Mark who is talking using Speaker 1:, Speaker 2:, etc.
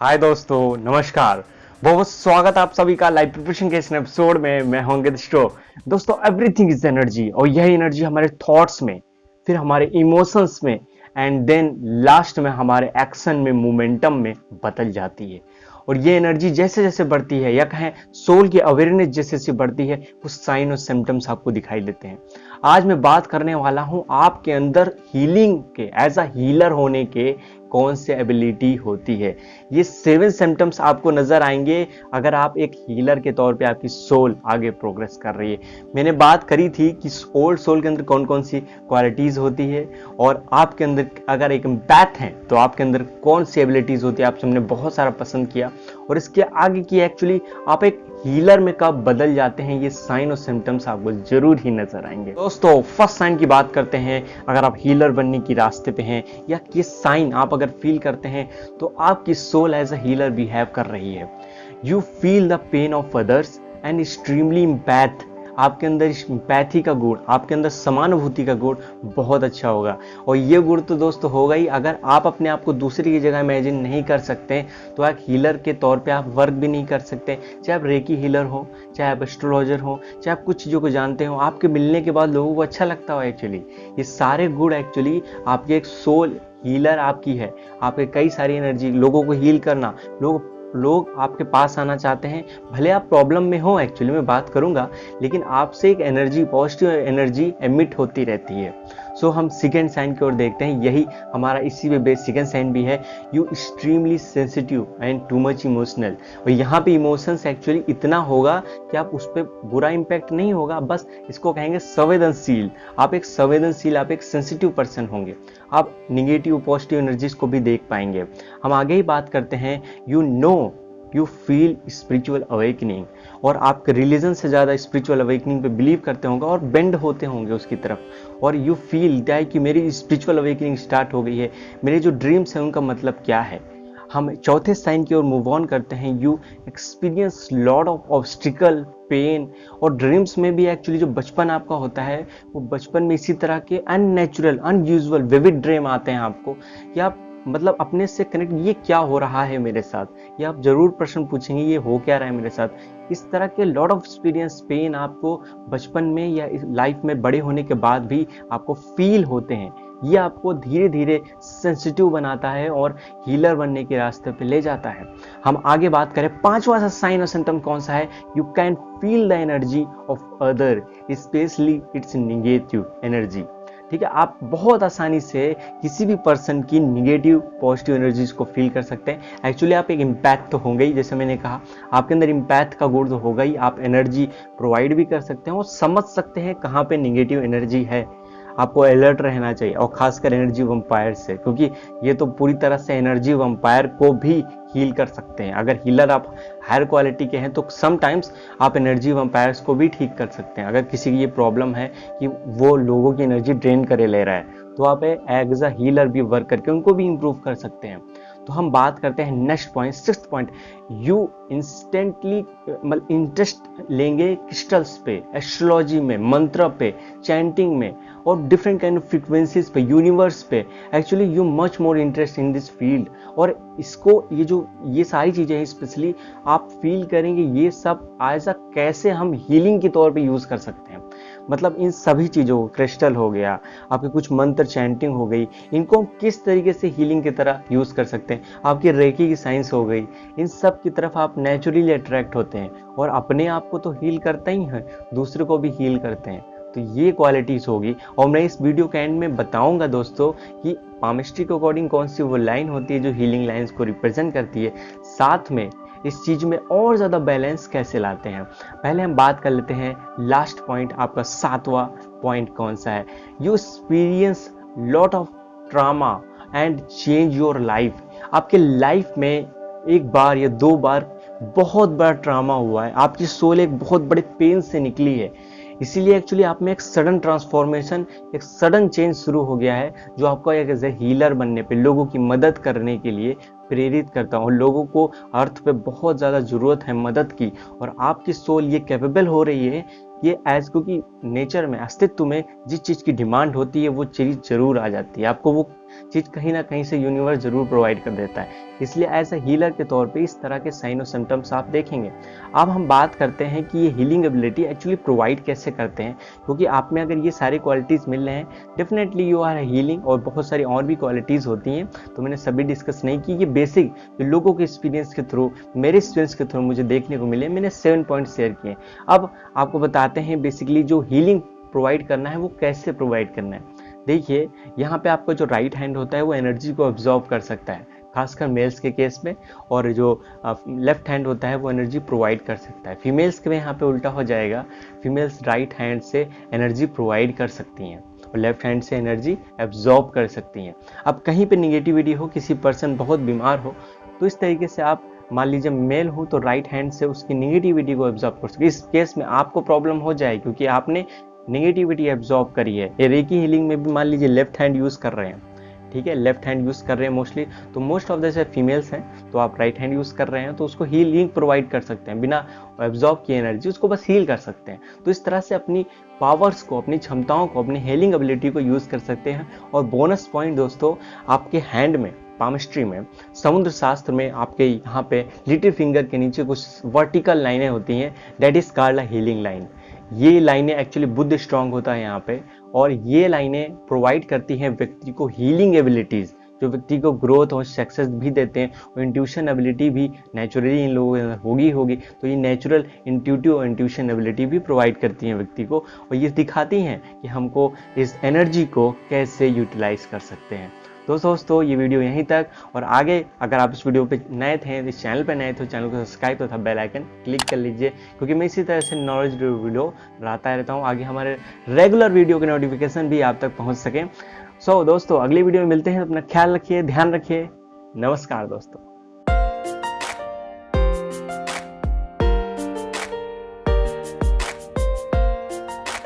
Speaker 1: हाय दोस्तों, नमस्कार। बहुत बहुत स्वागत आप सभी का लाइव प्रिपरेशन के इस एपिसोड में। मैं हूं अंकित स्टो। दोस्तों, एवरीथिंग इज एनर्जी और यही एनर्जी हमारे थॉट्स में, फिर हमारे इमोशंस में एंड देन लास्ट में हमारे एक्शन में, मोमेंटम में बदल जाती है। और ये एनर्जी जैसे जैसे बढ़ती है या कहें सोल की अवेयरनेस जैसे जैसे बढ़ती है, कुछ साइन और सिम्टम्स आपको दिखाई देते हैं। आज मैं बात करने वाला हूं आपके अंदर हीलिंग के, एज अ हीलर होने के कौन से एबिलिटी होती है। ये 7 सिम्टम्स आपको नजर आएंगे अगर आप एक हीलर के तौर पे आपकी सोल आगे प्रोग्रेस कर रही है। मैंने बात करी थी कि ओल्ड सोल के अंदर कौन कौन सी क्वालिटीज होती है और आपके अंदर अगर एक एम्पैथ है तो आपके अंदर कौन सी एबिलिटीज होती है। आप सबने बहुत सारा पसंद किया और इसके आगे की एक्चुअली आप एक हीलर में कब बदल जाते हैं, ये साइन और सिम्टम्स आपको जरूर ही नजर आएंगे। दोस्तों, फर्स्ट साइन की बात करते हैं। अगर आप हीलर बनने की रास्ते पे हैं या ये साइन आप अगर फील करते हैं तो आपकी soul as a healer behave कर रही है। You feel the pain of others and extremely empath. आपके अंदर एम्पैथी का गुण, आपके अंदर समानुभूति का गुण बहुत अच्छा होगा। और ये गुण तो दोस्तों होगा ही। अगर आप अपने आप को दूसरे की जगह इमेजिन नहीं कर सकते तो एक हीलर के तौर पे आप वर्क भी नहीं कर सकते। चाहे आप रेकी हीलर हो, चाहे आप एस्ट्रोलॉजर हो, चाहे आप कुछ चीज़ों को जानते हो, आपके मिलने के बाद लोगों को अच्छा लगता हो। एक्चुअली ये सारे गुण एक्चुअली आपकी एक सोल हीलर आपकी है। आपके कई सारी एनर्जी, लोगों को हील करना, लोग आपके पास आना चाहते हैं। भले आप प्रॉब्लम में हो, एक्चुअली मैं बात करूंगा, लेकिन आपसे एक एनर्जी, पॉजिटिव एनर्जी एमिट होती रहती है। सो हम सेकेंड साइन की ओर देखते हैं। यही हमारा इसी पे बेस सेकेंड साइन भी है। You extremely sensitive and too much emotional. और यहाँ पे इमोशंस एक्चुअली इतना होगा कि आप उस पर बुरा इंपैक्ट नहीं होगा, बस इसको कहेंगे संवेदनशील। आप एक संवेदनशील, आप एक सेंसिटिव पर्सन होंगे। आप निगेटिव पॉजिटिव एनर्जीज को भी देख पाएंगे। हम आगे ही बात करते हैं। You feel spiritual awakening. और आप रिलीजन से ज़्यादा स्पिरिचुअल अवेकनिंग पे बिलीव करते होंगे और बेंड होते होंगे उसकी तरफ। और यू फील दैट कि मेरी स्पिरिचुअल अवेकनिंग स्टार्ट हो गई है, मेरे जो ड्रीम्स हैं उनका मतलब क्या है। हम चौथे साइन की ओर मूव ऑन करते हैं। You experience lot of obstacle, pain. और ड्रीम्स में भी एक्चुअली जो बचपन आपका होता है, वो बचपन में इसी तरह के अननेचुरल, अनयूजुअल, विविड ड्रीम आते हैं आपको, या आप मतलब अपने से कनेक्ट, ये क्या हो रहा है मेरे साथ, ये आप जरूर प्रश्न पूछेंगे, ये हो क्या रहा है मेरे साथ। इस तरह के लॉट ऑफ एक्सपीरियंस, पेन आपको बचपन में या लाइफ में बड़े होने के बाद भी आपको फील होते हैं। ये आपको धीरे धीरे सेंसिटिव बनाता है और हीलर बनने के रास्ते पे ले जाता है। हम आगे बात करें, पांचवा सा साइन और सिम्टम कौन सा है। You can feel the energy of other, specially it's negative energy. ठीक है, आप बहुत आसानी से किसी भी पर्सन की निगेटिव पॉजिटिव एनर्जीज को फील कर सकते हैं। एक्चुअली आप एक इम्पैक्ट तो होंगे ही, जैसे मैंने कहा आपके अंदर इम्पैक्ट का गुण तो होगा ही। आप एनर्जी प्रोवाइड भी कर सकते हैं और समझ सकते हैं कहाँ पे निगेटिव एनर्जी है। आपको अलर्ट रहना चाहिए, और खासकर एनर्जी वैम्पायर से, क्योंकि ये तो पूरी तरह से एनर्जी वैम्पायर को भी हील कर सकते हैं। अगर हीलर आप हायर क्वालिटी के हैं तो समटाइम्स आप एनर्जी वैम्पायर्स को भी ठीक कर सकते हैं। अगर किसी की ये प्रॉब्लम है कि वो लोगों की एनर्जी ड्रेन करे ले रहा है, तो आप एज अ हीलर भी वर्क करके उनको भी इंप्रूव कर सकते हैं। तो हम बात करते हैं next point, sixth point. You instantly मतलब इंटरेस्ट लेंगे क्रिस्टल्स पे, एस्ट्रोलॉजी में, मंत्र पे, चैंटिंग में और डिफरेंट काइंड ऑफ फ्रीक्वेंसीज पे, यूनिवर्स पे। Actually you much more interest in this field. और इसको ये सारी चीजें स्पेशली आप फील करेंगे, ये सब एज अ कैसे हम हीलिंग के तौर पे यूज कर सकते हैं। मतलब इन सभी चीज़ों को, क्रिस्टल हो गया, आपके कुछ मंत्र, चैंटिंग हो गई, इनको हम किस तरीके से हीलिंग की तरह यूज़ कर सकते हैं। आपकी रेकी की साइंस हो गई, इन सब की तरफ आप नेचुरली अट्रैक्ट होते हैं और अपने आप को तो हील करते ही हैं, दूसरे को भी हील करते हैं। तो ये क्वालिटीज होगी। और मैं इस वीडियो के एंड में बताऊंगा दोस्तों कि पामिस्ट्री के अकॉर्डिंग कौन सी वो लाइन होती है जो हीलिंग लाइंस को रिप्रेजेंट करती है। साथ में इस चीज में और ज्यादा बैलेंस कैसे लाते हैं। पहले हम बात कर लेते हैं लास्ट पॉइंट, आपका सातवां पॉइंट कौन सा है। You experience lot of trauma and change your life. आपके लाइफ में एक बार या दो बार बहुत बड़ा ट्रामा हुआ है, आपकी सोल एक बहुत बड़े पेन से निकली है, इसीलिए एक्चुअली आप में एक सडन ट्रांसफॉर्मेशन, एक सडन चेंज शुरू हो गया है, जो आपको एक एज ए हीलर बनने पे, लोगों की मदद करने के लिए प्रेरित करता हूँ। लोगों को अर्थ पे बहुत ज़्यादा ज़रूरत है मदद की, और आपकी सोल ये कैपेबल हो रही है ये एज, क्योंकि नेचर में, अस्तित्व में जिस चीज़ की डिमांड होती है वो चीज़ जरूर आ जाती है। आपको वो चीज़ कहीं ना कहीं से यूनिवर्स जरूर प्रोवाइड कर देता है। इसलिए एज ए हीलर के तौर पे इस तरह के साइन और सिम्टम्स आप देखेंगे। अब हम बात करते हैं कि ये हीलिंग एबिलिटी एक्चुअली प्रोवाइड कैसे करते हैं, क्योंकि आप में अगर ये सारी क्वालिटीज़ मिल रहे हैं, डेफिनेटली यू आर हीलिंग। और बहुत सारी और भी क्वालिटीज़ होती हैं, तो मैंने सभी डिस्कस नहीं की। ये बेसिक लोगों के एक्सपीरियंस के थ्रू, मेरे एक्सपीरियंस के थ्रू मुझे देखने को मिले, मैंने 7 पॉइंट शेयर किए। अब आपको बताते हैं बेसिकली जो हीलिंग प्रोवाइड करना है वो कैसे प्रोवाइड करना है। देखिए, यहाँ पे आपका जो राइट हैंड होता है वो एनर्जी को ऑब्जॉर्व कर सकता है, खासकर मेल्स के केस में। और जो लेफ्ट हैंड होता है वो एनर्जी प्रोवाइड कर सकता है। फीमेल्स के में यहाँ पे उल्टा हो जाएगा, फीमेल्स राइट हैंड से एनर्जी प्रोवाइड कर सकती हैं और लेफ्ट हैंड से एनर्जी एब्जॉर्ब कर सकती हैं। अब कहीं पे निगेटिविटी हो, किसी पर्सन बहुत बीमार हो, तो इस तरीके से आप मान लीजिए मेल हो तो राइट हैंड से उसकी निगेटिविटी को एब्जॉर्ब कर सकते। इस केस में आपको प्रॉब्लम हो जाए क्योंकि आपने निगेटिविटी एब्जॉर्ब करी है। ये रेकी हीलिंग में भी मान लीजिए लेफ्ट हैंड यूज़ कर रहे हैं, ठीक है, लेफ्ट हैंड यूज़ कर रहे हैं मोस्टली, तो मोस्ट ऑफ जैसे फीमेल्स हैं तो आप राइट हैंड यूज़ कर रहे हैं, तो उसको हीलिंग प्रोवाइड कर सकते हैं बिना एब्जॉर्ब की एनर्जी, उसको बस हील कर सकते हैं। तो इस तरह से अपनी पावर्स को, अपनी क्षमताओं को, अपनी हीलिंग एबिलिटी को यूज़ कर सकते हैं। और बोनस पॉइंट दोस्तों, आपके हैंड में, पामस्ट्री में, समुद्र शास्त्र में आपके यहाँ पे लिटिल फिंगर के नीचे कुछ वर्टिकल लाइनें होती हैं, that is called a healing line. ये लाइनें एक्चुअली बुद्ध स्ट्रांग होता है यहाँ पे, और ये लाइनें प्रोवाइड करती हैं व्यक्ति को हीलिंग एबिलिटीज़, जो व्यक्ति को ग्रोथ और सक्सेस भी देते हैं। और इंट्यूशन एबिलिटी भी नेचुरली इन लोगों के अंदर होगी, तो ये नेचुरल इंट्यूटिव और इंट्यूशन एबिलिटी भी प्रोवाइड करती हैं व्यक्ति को, और ये दिखाती हैं कि हमको इस एनर्जी को कैसे यूटिलाइज कर सकते हैं। तो दोस्तों, ये वीडियो यहीं तक, और आगे अगर आप इस वीडियो पे नए थे, इस चैनल पे नए थे, तो चैनल को सब्सक्राइब तथा बेल आइकन क्लिक कर लीजिए, क्योंकि मैं इसी तरह से नॉलेज वीडियो लाता रहता हूँ, आगे हमारे रेगुलर वीडियो के नोटिफिकेशन भी आप तक पहुँच सकें। सो दोस्तों, अगली वीडियो में मिलते हैं। अपना ख्याल रखिए, ध्यान रखिए। नमस्कार दोस्तों।